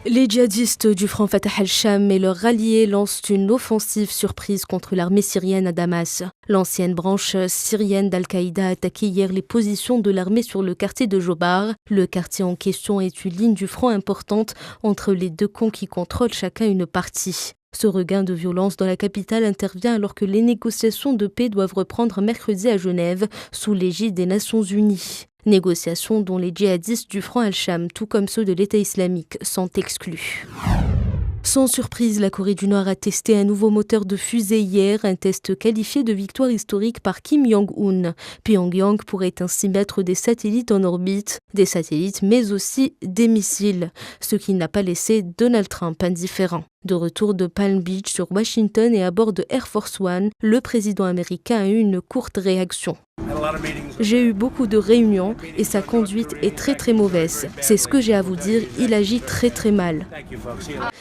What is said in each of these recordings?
Les djihadistes du Front Fatah al-Sham et leurs ralliés lancent une offensive surprise contre l'armée syrienne à Damas. L'ancienne branche syrienne d'Al-Qaïda a attaqué hier les positions de l'armée sur le quartier de Jobar. Le quartier en question est une ligne du front importante entre les deux camps qui contrôlent chacun une partie. Ce regain de violence dans la capitale intervient alors que les négociations de paix doivent reprendre mercredi à Genève sous l'égide des Nations Unies. Négociations dont les djihadistes du Front al-Sham, tout comme ceux de l'État islamique, sont exclus. Sans surprise, la Corée du Nord a testé un nouveau moteur de fusée hier, un test qualifié de victoire historique par Kim Jong-un. Pyongyang pourrait ainsi mettre des satellites en orbite, mais aussi des missiles, ce qui n'a pas laissé Donald Trump indifférent. De retour de Palm Beach sur Washington et à bord de Air Force One, le président américain a eu une courte réaction. J'ai eu beaucoup de réunions et sa conduite est très mauvaise. C'est ce que j'ai à vous dire, il agit très mal.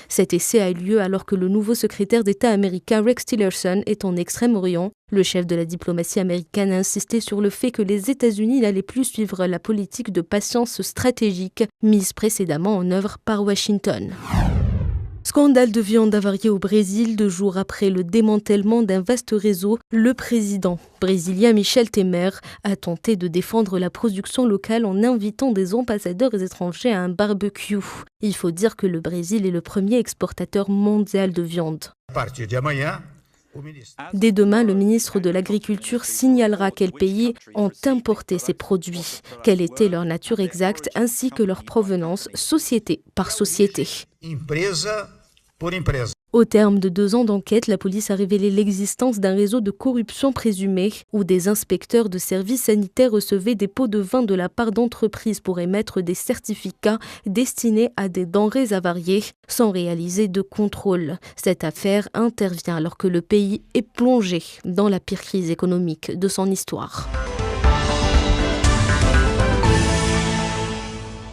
Cet essai a eu lieu alors que le nouveau secrétaire d'État américain Rex Tillerson est en Extrême-Orient. Le chef de la diplomatie américaine a insisté sur le fait que les États-Unis n'allaient plus suivre la politique de patience stratégique mise précédemment en œuvre par Washington. Scandale de viande avariée au Brésil 2 jours après le démantèlement d'un vaste réseau. Le président brésilien Michel Temer a tenté de défendre la production locale en invitant des ambassadeurs étrangers à un barbecue. Il faut dire que le Brésil est le premier exportateur mondial de viande. Dès demain, le ministre de l'Agriculture signalera quels pays ont importé ces produits, quelle était leur nature exacte ainsi que leur provenance, société par société. Au terme de 2 ans d'enquête, la police a révélé l'existence d'un réseau de corruption présumée où des inspecteurs de services sanitaires recevaient des pots de vin de la part d'entreprises pour émettre des certificats destinés à des denrées avariées sans réaliser de contrôle. Cette affaire intervient alors que le pays est plongé dans la pire crise économique de son histoire.